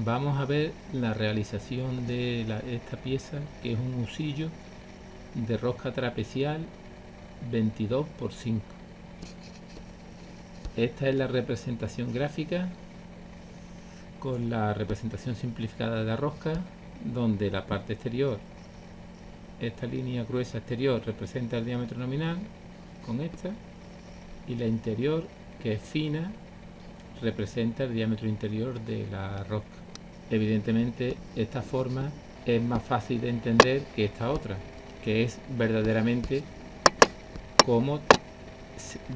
Vamos a ver la realización de esta pieza, que es un husillo de rosca trapecial 22 por 5. Esta es la representación gráfica con la representación simplificada de la rosca, donde la parte exterior, esta línea gruesa exterior, representa el diámetro nominal con esta, y la interior, que es fina, representa el diámetro interior de la rosca. Evidentemente esta forma es más fácil de entender que esta otra, que es verdaderamente como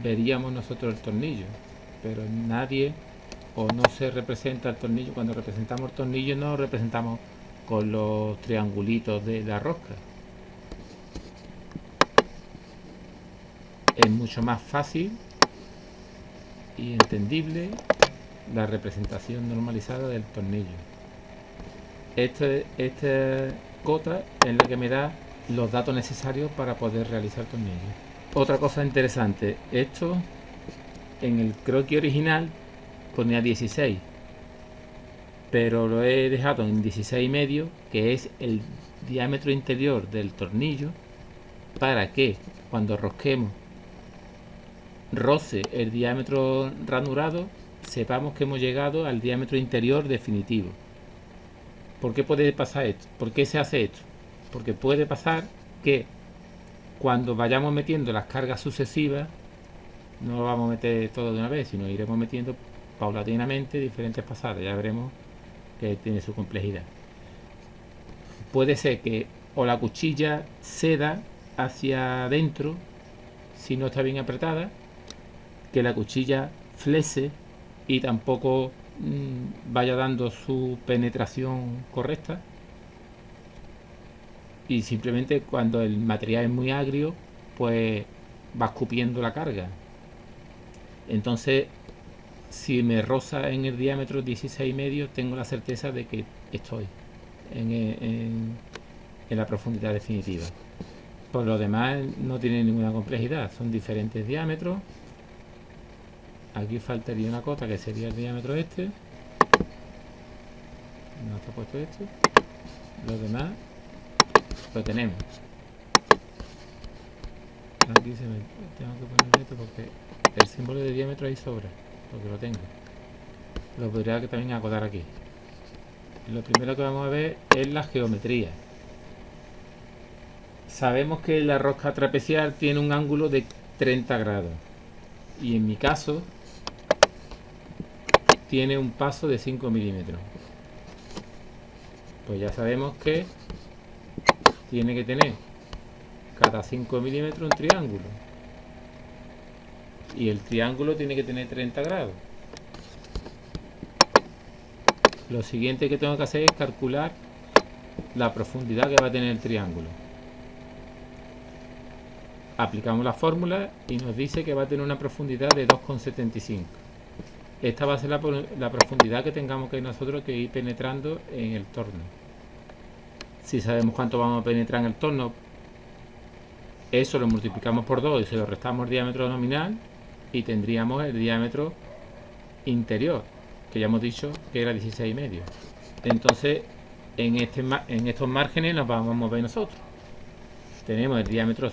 veríamos nosotros el tornillo, pero nadie o no se representa el tornillo. Cuando representamos el tornillo no lo representamos con los triangulitos de la rosca. Es mucho más fácil y entendible la representación normalizada del tornillo. Esta cota es la que me da los datos necesarios para poder realizar tornillos. Otra cosa interesante, esto en el croquis original ponía 16, pero lo he dejado en 16,5, que es el diámetro interior del tornillo, para que cuando rosquemos roce el diámetro ranurado, sepamos que hemos llegado al diámetro interior definitivo. ¿Por qué puede pasar esto? ¿Por qué se hace esto? Porque puede pasar que cuando vayamos metiendo las cargas sucesivas, no lo vamos a meter todo de una vez, sino iremos metiendo paulatinamente diferentes pasadas. Ya veremos que tiene su complejidad. Puede ser que o la cuchilla ceda hacia adentro si no está bien apretada, que la cuchilla flece y tampoco vaya dando su penetración correcta, y simplemente cuando el material es muy agrio pues va escupiendo la carga. Entonces si me roza en el diámetro 16,5, tengo la certeza de que estoy en la profundidad definitiva. Por lo demás no tiene ninguna complejidad, son diferentes diámetros. Aquí faltaría una cota que sería el diámetro este. No está puesto esto. Lo demás lo tenemos. Aquí tengo que poner esto porque el símbolo de diámetro ahí sobra, porque lo tengo. Lo podría también acotar aquí. Lo primero que vamos a ver es la geometría. Sabemos que la rosca trapecial tiene un ángulo de 30 grados y en mi caso tiene un paso de 5 milímetros. Pues ya sabemos que tiene que tener cada 5 milímetros un triángulo, y el triángulo tiene que tener 30 grados. Lo siguiente que tengo que hacer es calcular la profundidad que va a tener el triángulo. Aplicamos la fórmula y nos dice que va a tener una profundidad de 2,75. Esta va a ser la profundidad que tengamos que nosotros que ir penetrando en el torno. Si sabemos cuánto vamos a penetrar en el torno, eso lo multiplicamos por 2 y se lo restamos el diámetro nominal y tendríamos el diámetro interior, que ya hemos dicho que era 16,5. Entonces en estos márgenes nos vamos a mover nosotros. Tenemos el diámetro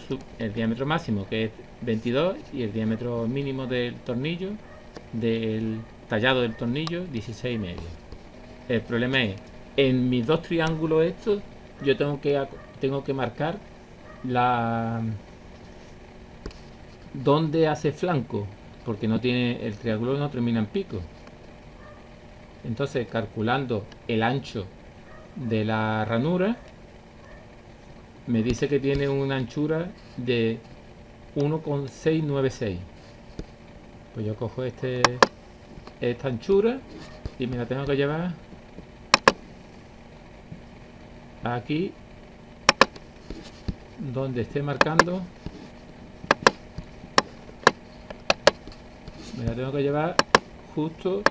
máximo, que es 22, y el diámetro mínimo del tornillo, del tallado del tornillo, 16,5. El problema es, en mis dos triángulos estos, yo tengo que marcar dónde hace flanco, porque el triángulo no termina en pico. Entonces, calculando el ancho de la ranura, me dice que tiene una anchura de 1,696. Pues yo cojo esta anchura y me la tengo que llevar aquí donde esté marcando. Me la tengo que llevar justo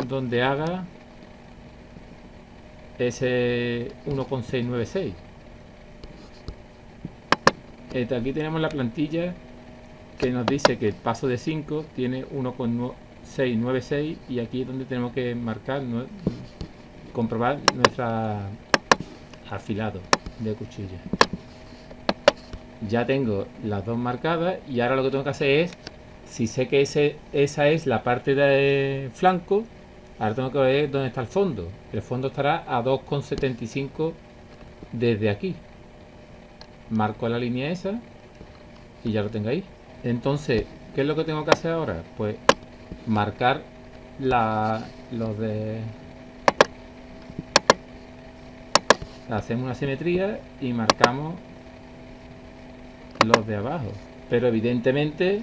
donde haga ese 1,696. Aquí tenemos la plantilla que nos dice que el paso de 5 tiene 1,9 696 y aquí es donde tenemos que marcar, comprobar nuestro afilado de cuchilla. Ya tengo las dos marcadas y ahora lo que tengo que hacer es, si sé que esa es la parte de flanco, ahora tengo que ver dónde está el fondo. El fondo estará a 2,75 desde aquí. Marco la línea esa y ya lo tengo ahí. Entonces, ¿qué es lo que tengo que hacer ahora? Pues marcar los de... Hacemos una simetría y marcamos los de abajo. Pero evidentemente,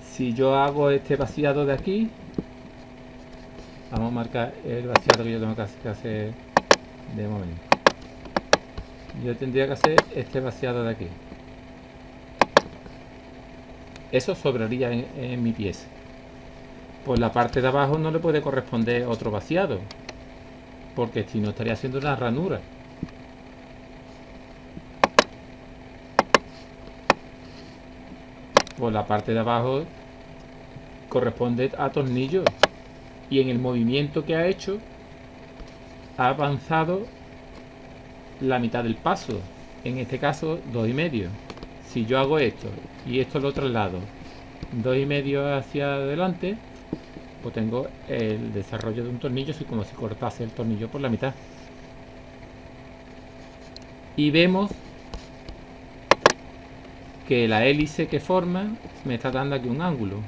si yo hago este vaciado de aquí, vamos a marcar el vaciado que yo tengo que hacer de momento. Yo tendría que hacer este vaciado de aquí. Eso sobraría en mi pieza. Pues la parte de abajo no le puede corresponder otro vaciado, porque si no estaría haciendo una ranura. Pues la parte de abajo corresponde a tornillos y en el movimiento que ha hecho ha avanzado la mitad del paso, en este caso 2,5. Si yo hago esto y esto lo traslado 2,5 hacia adelante, pues tengo el desarrollo de un tornillo, así como si cortase el tornillo por la mitad. Y vemos que la hélice que forma me está dando aquí un ángulo.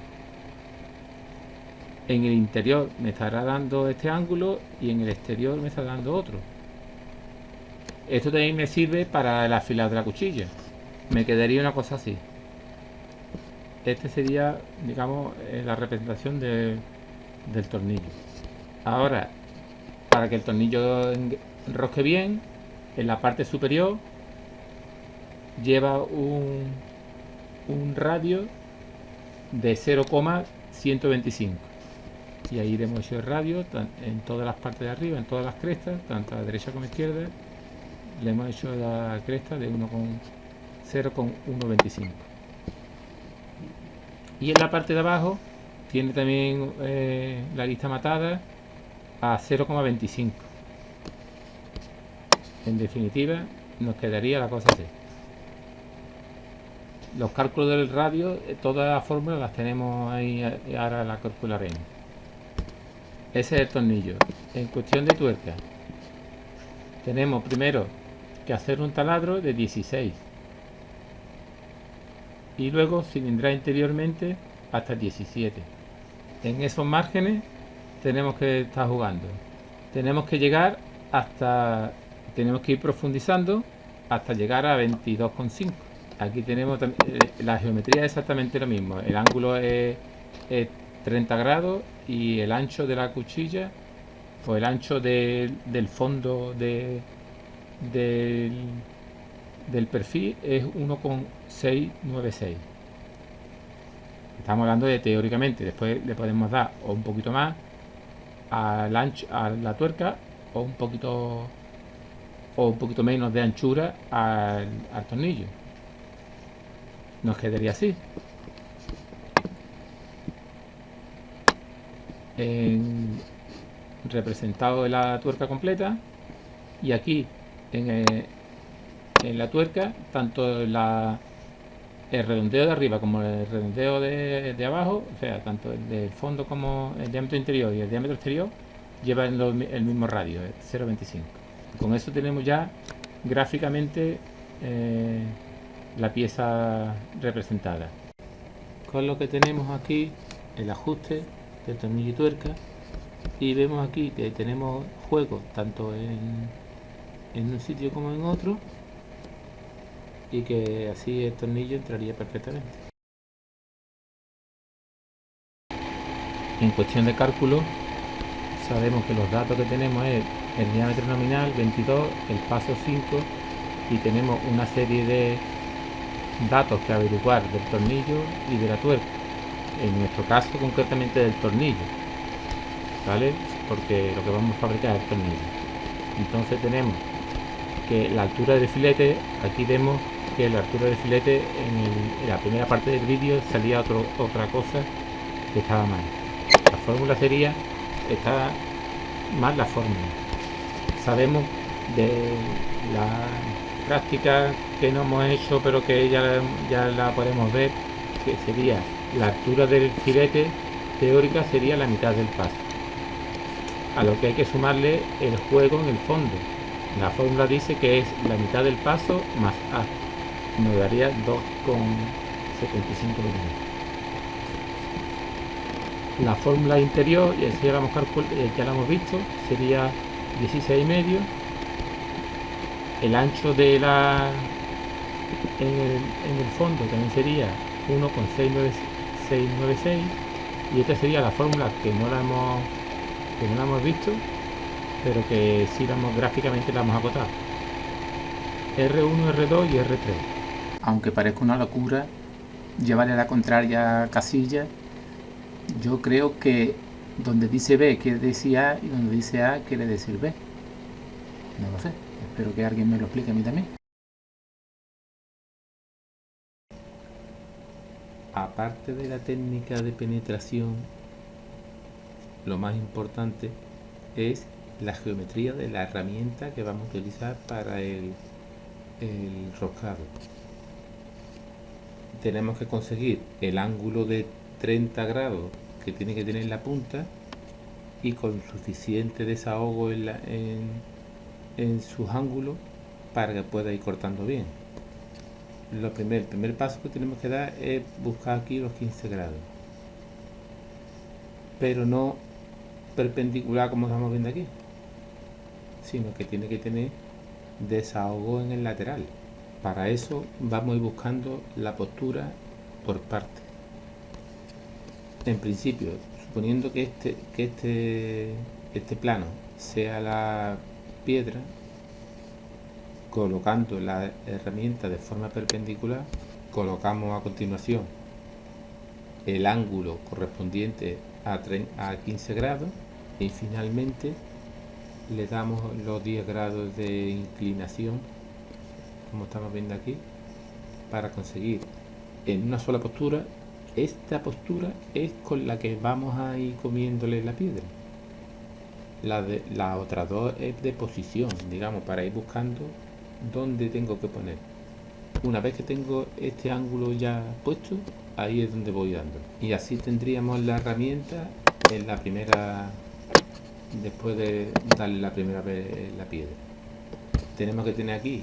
En el interior me estará dando este ángulo y en el exterior me está dando otro. Esto también me sirve para el afilado de la cuchilla. Me quedaría una cosa así. Este sería, digamos, la representación del tornillo. Ahora, para que el tornillo enrosque bien, en la parte superior lleva un radio de 0,125 y ahí hemos hecho el radio en todas las partes de arriba, en todas las crestas, tanto a la derecha como a la izquierda. Le hemos hecho la cresta de 0,125 y en la parte de abajo tiene también la lista matada a 0,25. En definitiva, nos quedaría la cosa así. Los cálculos del radio, todas las fórmulas las tenemos ahí, ahora las calcularemos. Ese es el tornillo. En cuestión de tuerca, tenemos primero que hacer un taladro de 16 y luego cilindrar interiormente hasta 17. En esos márgenes tenemos que estar jugando. Tenemos que llegar hasta, tenemos que ir profundizando hasta llegar a 22,5. Aquí tenemos la geometría es exactamente lo mismo. El ángulo es 30 grados y el ancho de la cuchilla, pues el ancho del fondo del perfil es 1,696. Estamos hablando de teóricamente. Después le podemos dar o un poquito más al ancho, a la tuerca, o un poquito menos de anchura al tornillo. Nos quedaría así. Representado la tuerca completa, y aquí en la tuerca tanto el redondeo de arriba como el redondeo de abajo, o sea, tanto el del fondo como el diámetro interior y el diámetro exterior llevan el mismo radio, 0,25. Con eso tenemos ya gráficamente la pieza representada. Con lo que tenemos aquí el ajuste del tornillo y tuerca, y vemos aquí que tenemos juego tanto en un sitio como en otro, y que así el tornillo entraría perfectamente. En cuestión de cálculo, sabemos que los datos que tenemos es el diámetro nominal 22, el paso 5, y tenemos una serie de datos que averiguar del tornillo y de la tuerca. En nuestro caso concretamente del tornillo, ¿vale? Porque lo que vamos a fabricar es el tornillo. Entonces tenemos que la altura del filete, aquí vemos que la altura del filete en la primera parte del vídeo salía otra cosa que estaba mal. La fórmula sería, está más la fórmula. Sabemos de la práctica que no hemos hecho, pero que ya la podemos ver, que sería la altura del filete teórica sería la mitad del paso, a lo que hay que sumarle el juego en el fondo. La fórmula dice que es la mitad del paso más A, nos daría 2,75 milímetros. La fórmula interior, ya la hemos visto, sería 16,5. El ancho de la en el fondo también sería 1,696, y esta sería la fórmula que no la hemos visto, pero que sí gráficamente la hemos acotado. R1, R2 y R3. Aunque parezca una locura llevarle a la contraria casilla, yo creo que donde dice B quiere decir A y donde dice A quiere decir B. No lo sé, espero que alguien me lo explique a mí también. Aparte de la técnica de penetración, lo más importante es la geometría de la herramienta que vamos a utilizar para el roscado. Tenemos que conseguir el ángulo de 30 grados que tiene que tener la punta y con suficiente desahogo en sus ángulos para que pueda ir cortando bien. El primer paso que tenemos que dar es buscar aquí los 15 grados, pero no perpendicular como estamos viendo aquí, sino que tiene que tener desahogo en el lateral. Para eso vamos a ir buscando la postura por partes. En principio, suponiendo que este plano sea la piedra, colocando la herramienta de forma perpendicular, colocamos a continuación el ángulo correspondiente a 15 grados y finalmente le damos los 10 grados de inclinación, como estamos viendo aquí, para conseguir en una sola postura. Esta postura es con la que vamos a ir comiéndole la piedra. Las otras dos es de posición, digamos, para ir buscando dónde tengo que poner. Una vez que tengo este ángulo ya puesto, ahí es donde voy dando. Y así tendríamos la herramienta en la primera, después de darle la primera vez la piedra. Tenemos que tener aquí,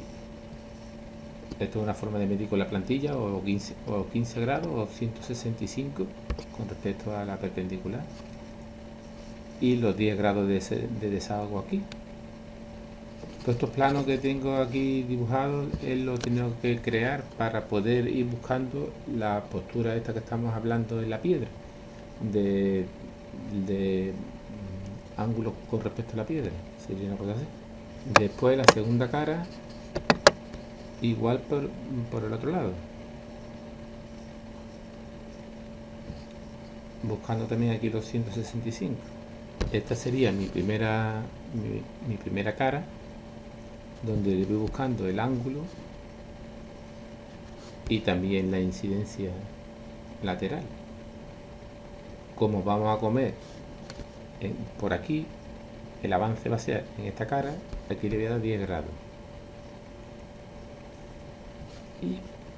esto es una forma de medir con la plantilla, o 15 grados o 165 con respecto a la perpendicular, y los 10 grados de desahogo aquí. Todos estos planos que tengo aquí dibujados, él lo tengo que crear para poder ir buscando la postura esta que estamos hablando en la piedra, de ángulos con respecto a la piedra, sería una cosa así. Después la segunda cara, igual por el otro lado, buscando también aquí los 165. Esta sería mi primera cara, donde le voy buscando el ángulo y también la incidencia lateral. Como vamos a comer por aquí, el avance va a ser en esta cara, aquí le voy a dar 10 grados.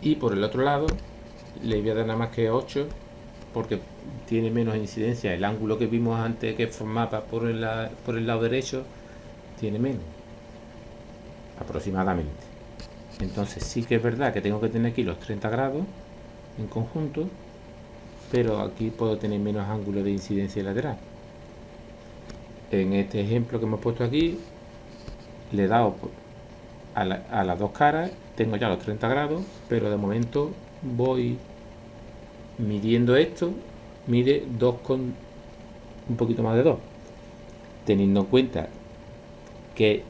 Y por el otro lado le voy a dar nada más que 8, porque tiene menos incidencia. El ángulo que vimos antes que formaba por el lado derecho tiene menos, aproximadamente. Entonces sí que es verdad que tengo que tener aquí los 30 grados en conjunto, pero aquí puedo tener menos ángulo de incidencia lateral. En este ejemplo que hemos puesto aquí, le he dado a las dos caras, tengo ya los 30 grados, pero de momento voy midiendo esto, mide 2 con un poquito más de 2, teniendo en cuenta que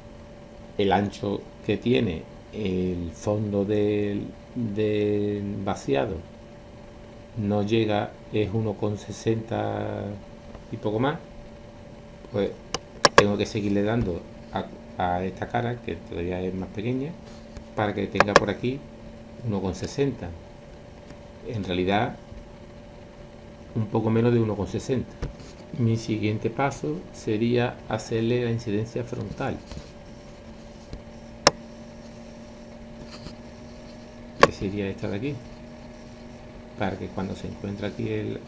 el ancho que tiene el fondo del vaciado no llega, es 1,60 y poco más, pues tengo que seguirle dando a esta cara, que todavía es más pequeña, para que tenga por aquí 1,60. En realidad un poco menos de 1,60. Mi siguiente paso sería hacerle la incidencia frontal, que sería esta de aquí, para que cuando se encuentre aquí el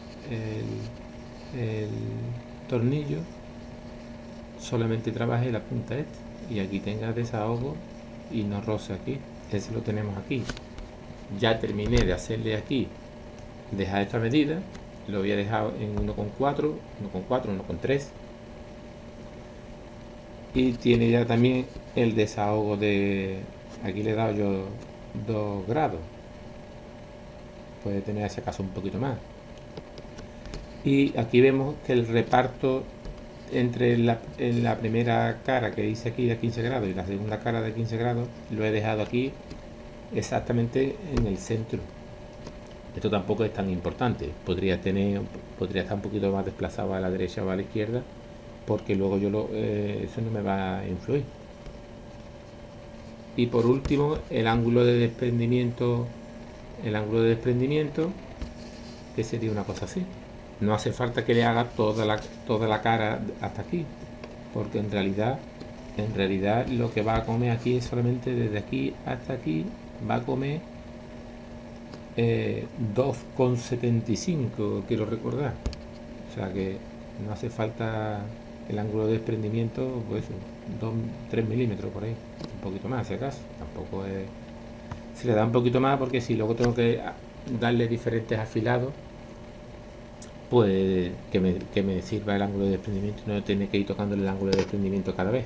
tornillo solamente trabaje la punta esta y aquí tenga desahogo y no roce aquí. Ese lo tenemos aquí. Ya terminé de hacerle aquí, dejar esta medida, lo había dejado en 1,4, 1,4, 1,3 y tiene ya también el desahogo de, aquí le he dado yo 2 grados, puede tener si acaso un poquito más. Y aquí vemos que el reparto entre la primera cara que hice aquí de 15 grados y la segunda cara de 15 grados lo he dejado aquí exactamente en el centro. Esto tampoco es tan importante, podría estar un poquito más desplazado a la derecha o a la izquierda, porque luego eso no me va a influir. Y por último, el ángulo de desprendimiento, que sería una cosa así. No hace falta que le haga toda la cara hasta aquí, porque en realidad lo que va a comer aquí es solamente desde aquí hasta aquí, va a comer 2,75, quiero recordar. O sea que no hace falta el ángulo de desprendimiento, pues 3 milímetros por ahí, un poquito más si acaso. Tampoco es, se le da un poquito más porque si luego tengo que darle diferentes afilados, pues que me sirva el ángulo de desprendimiento y no tener que ir tocando el ángulo de desprendimiento cada vez.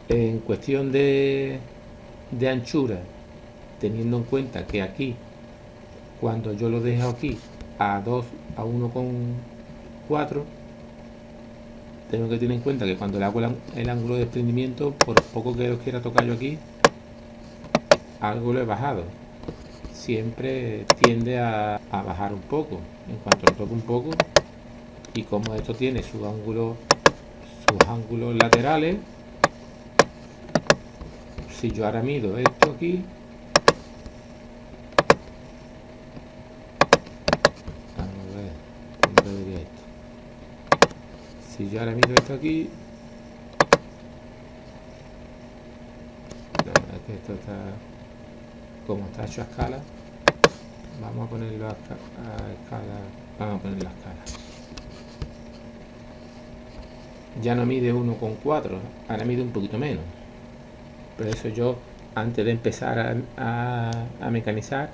En cuestión de anchura, teniendo en cuenta que aquí, cuando yo lo dejo aquí a 1,4, tengo que tener en cuenta que cuando le hago el ángulo de desprendimiento, por poco que los quiera tocar yo aquí, algo lo he bajado. Siempre tiende a bajar un poco. En cuanto lo toco un poco, y como esto tiene sus ángulos laterales, si yo ahora mido esto aquí, vamos a ver cómo debería esto. Si yo ahora mido esto aquí, no, es que esto está, como está hecho a escala, vamos a ponerlo a escala, vamos a ponerlo a escala. Ya no mide 1,4, ahora mide un poquito menos. Pero eso yo, antes de empezar a mecanizar,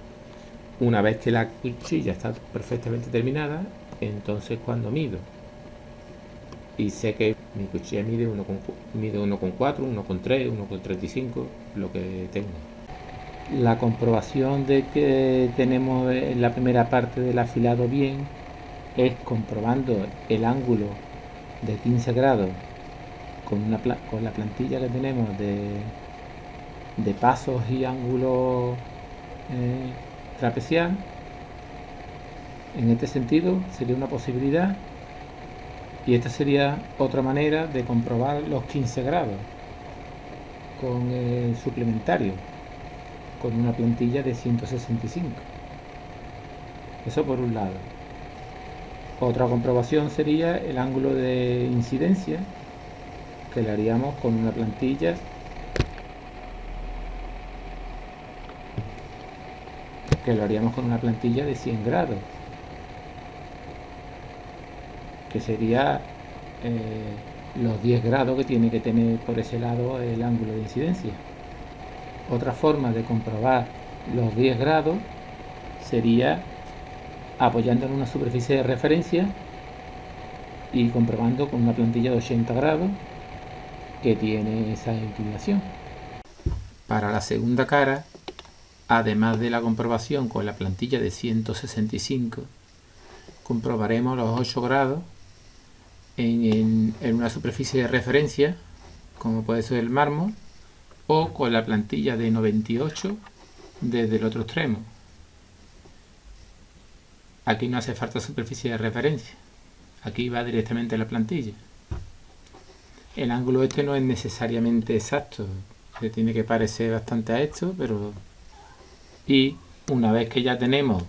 una vez que la cuchilla está perfectamente terminada, entonces cuando mido y sé que mi cuchilla mide 1,4, 1,3, 1,35, lo que tengo. La comprobación de que tenemos en la primera parte del afilado bien es comprobando el ángulo de 15 grados con la plantilla que tenemos de pasos y ángulos trapecial. En este sentido sería una posibilidad, y esta sería otra manera de comprobar los 15 grados con el suplementario, con una plantilla de 165. Eso por un lado. Otra comprobación sería el ángulo de incidencia, que le haríamos con una plantilla de 100 grados, que sería los 10 grados que tiene que tener por ese lado el ángulo de incidencia. Otra forma de comprobar los 10 grados sería apoyando en una superficie de referencia y comprobando con una plantilla de 80 grados que tiene esa inclinación. Para la segunda cara, además de la comprobación con la plantilla de 165, comprobaremos los 8 grados en una superficie de referencia, como puede ser el mármol, o con la plantilla de 98 desde el otro extremo. Aquí no hace falta superficie de referencia, aquí va directamente a la plantilla. El ángulo este no es necesariamente exacto, se tiene que parecer bastante a esto, pero... Y una vez que ya tenemos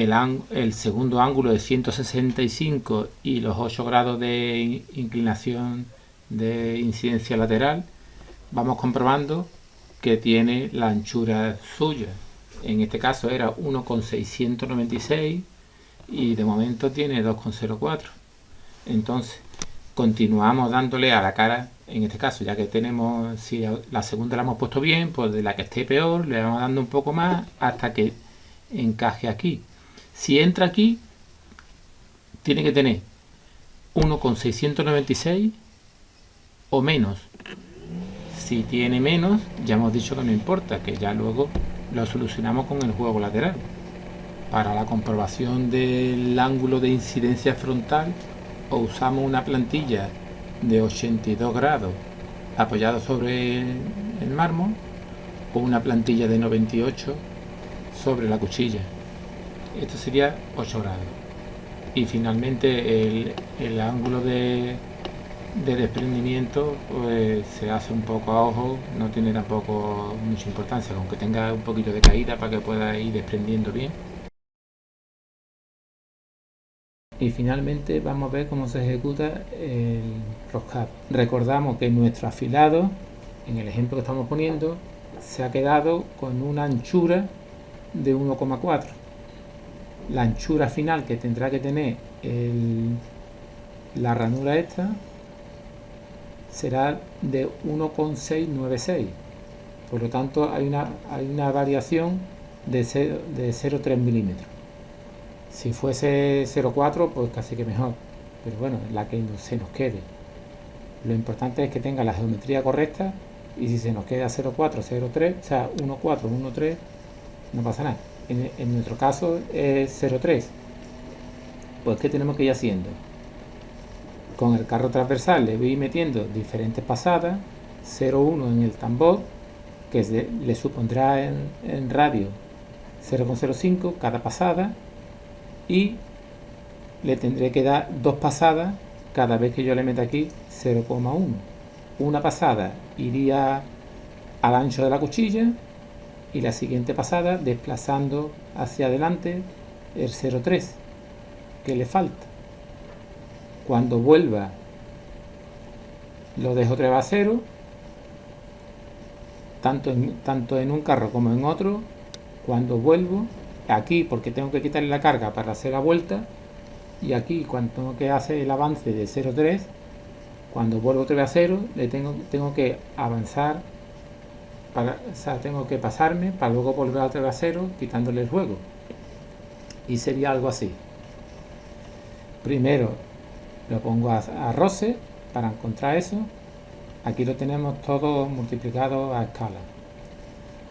el segundo ángulo de 165 y los 8 grados de inclinación de incidencia lateral, vamos comprobando que tiene la anchura suya. En este caso era 1,696 y de momento tiene 2,04. Entonces continuamos dándole a la cara. En este caso, ya que tenemos, si la segunda la hemos puesto bien, pues de la que esté peor le vamos dando un poco más hasta que encaje aquí. Si entra aquí, tiene que tener 1,696 o menos. Si tiene menos, ya hemos dicho que no importa, que ya luego lo solucionamos con el juego lateral. Para la comprobación del ángulo de incidencia frontal, o usamos una plantilla de 82 grados apoyado sobre el mármol, o una plantilla de 98 sobre la cuchilla. Esto sería 8 grados. Y finalmente el ángulo de desprendimiento pues se hace un poco a ojo, no tiene tampoco mucha importancia, aunque tenga un poquito de caída para que pueda ir desprendiendo bien. Y finalmente vamos a ver cómo se ejecuta el roscado. Recordamos que nuestro afilado, en el ejemplo que estamos poniendo, se ha quedado con una anchura de 1,4. La anchura final que tendrá que tener la ranura esta será de 1,696. Por lo tanto hay una variación de 0,3 milímetros. Si fuese 0,4 pues casi que mejor, pero bueno, la que se nos quede. Lo importante es que tenga la geometría correcta, y si se nos queda 0,4, 0,3, o sea 1,4, 1,3, no pasa nada. En nuestro caso es 0,3. Pues ¿qué tenemos que ir haciendo? Con el carro transversal le voy metiendo diferentes pasadas, 0,1 en el tambor, que le supondrá en radio 0,05 cada pasada, y le tendré que dar 2 pasadas cada vez que yo le meta aquí 0,1. Una pasada iría al ancho de la cuchilla y la siguiente pasada desplazando hacia adelante el 0,3 que le falta. Cuando vuelva lo dejo otra vez a 0, tanto en un carro como en otro. Cuando vuelvo aquí, porque tengo que quitarle la carga para hacer la vuelta, y aquí cuando tengo que hacer el avance de 0,3, cuando vuelvo otra vez a 0, tengo que avanzar, tengo que pasarme para luego volver otra vez a 0 quitándole el juego, y sería algo así. Primero lo pongo a roce para encontrar eso. Aquí lo tenemos todo multiplicado a escala,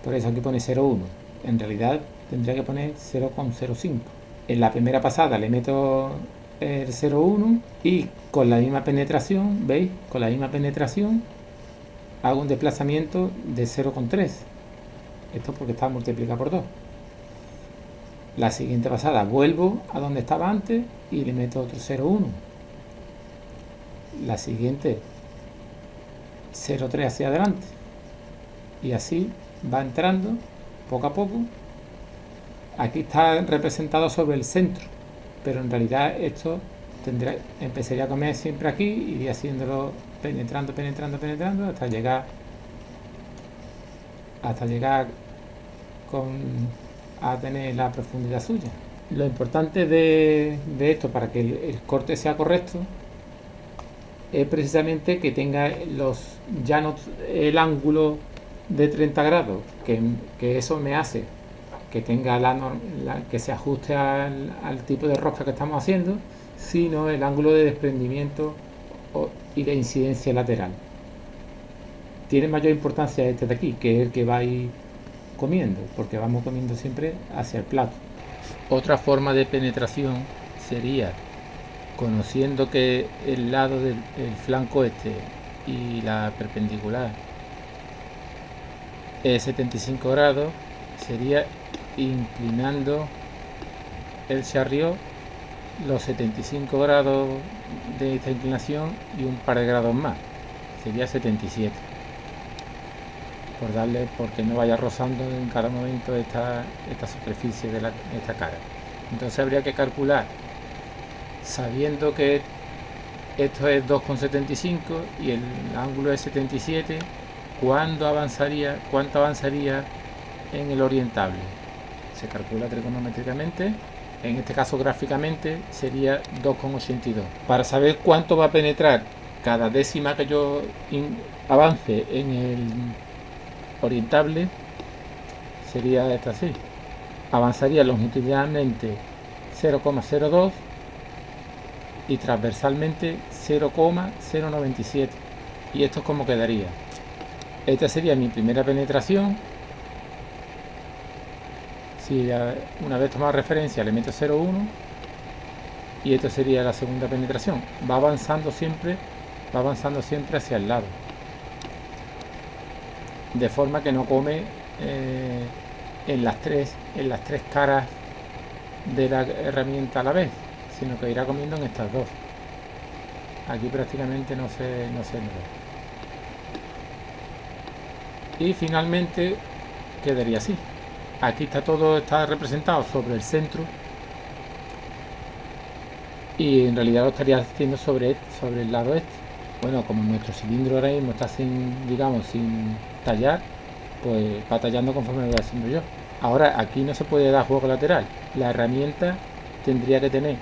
por eso aquí pone 0,1. En realidad tendría que poner 0,05. En la primera pasada le meto el 0,1 y con la misma penetración, ¿veis? Con la misma penetración hago un desplazamiento de 0,3. Esto porque está multiplicado por 2. La siguiente pasada vuelvo a donde estaba antes y le meto otro 0,1. La siguiente 0,3 hacia adelante. Y así va entrando poco a poco. Aquí está representado sobre el centro, pero en realidad esto empezaría a comer siempre aquí, iría haciéndolo penetrando hasta llegar a tener la profundidad suya. Lo importante de esto, para que el corte sea correcto, es precisamente que tenga ya no el ángulo de 30 grados, que eso me hace que tenga que se ajuste al tipo de rosca que estamos haciendo, sino el ángulo de desprendimiento y de incidencia lateral. Tiene mayor importancia este de aquí, que es el que va a ir comiendo, porque vamos comiendo siempre hacia el plato. Otra forma de penetración sería, conociendo que el lado del flanco este y la perpendicular es 75 grados, sería inclinando el charriot los 75 grados de esta inclinación y un par de grados más, sería 77, porque no vaya rozando en cada momento esta superficie de esta cara. Entonces habría que calcular, sabiendo que esto es 2,75 y el ángulo es 77, cuánto avanzaría en el orientable. Se calcula trigonométricamente, en este caso gráficamente sería 2,82. Para saber cuánto va a penetrar cada décima que yo avance en el orientable, sería esta así: avanzaría longitudinalmente 0,02 y transversalmente 0,097. Y esto es como quedaría. Esta sería mi primera penetración. Si una vez tomado referencia le meto 0,1 y esto sería la segunda penetración. Va avanzando siempre hacia el lado, de forma que no come en las tres caras de la herramienta a la vez, sino que irá comiendo en estas dos. Aquí prácticamente no se nota. Y finalmente quedaría así. Aquí está representado sobre el centro, y en realidad lo estaría haciendo sobre el lado este. Bueno, como nuestro cilindro ahora mismo está sin tallar, pues va tallando conforme lo voy haciendo yo. Ahora aquí no se puede dar juego lateral. La herramienta tendría que tener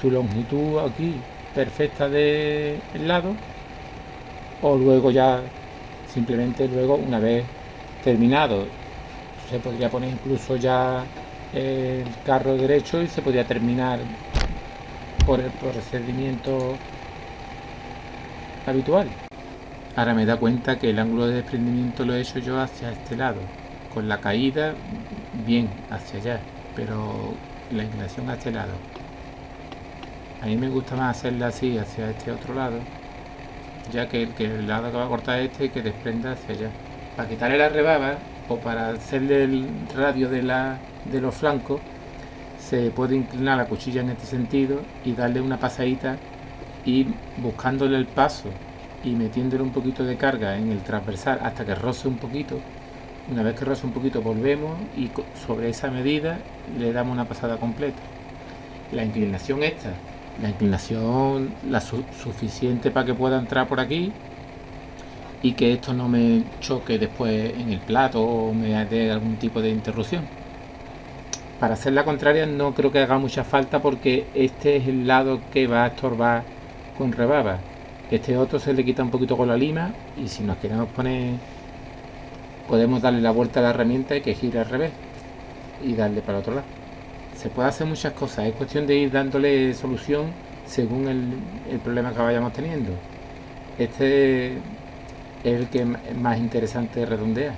su longitud aquí perfecta del lado, o luego ya simplemente una vez terminado se podría poner incluso ya el carro derecho y se podría terminar por el procedimiento habitual. Ahora me da cuenta que el ángulo de desprendimiento lo he hecho yo hacia este lado, con la caída bien hacia allá, pero la inclinación hacia el lado. A mí me gusta más hacerla así hacia este otro lado, ya que el lado que va a cortar que desprenda hacia allá. Para quitarle la rebaba o para hacerle el radio de los flancos, se puede inclinar la cuchilla en este sentido y darle una pasadita y buscándole el paso y metiéndole un poquito de carga en el transversal hasta que roce un poquito. Una vez que roce un poquito volvemos y sobre esa medida le damos una pasada completa. La inclinación suficiente para que pueda entrar por aquí y que esto no me choque después en el plato o me dé algún tipo de interrupción. Para hacer la contraria no creo que haga mucha falta, porque este es el lado que va a estorbar con rebaba. Este otro se le quita un poquito con la lima, y si nos queremos poner, podemos darle la vuelta a la herramienta y que gire al revés y darle para el otro lado. Se puede hacer muchas cosas, es cuestión de ir dándole solución según el problema que vayamos teniendo. Este es el que más interesante redondea.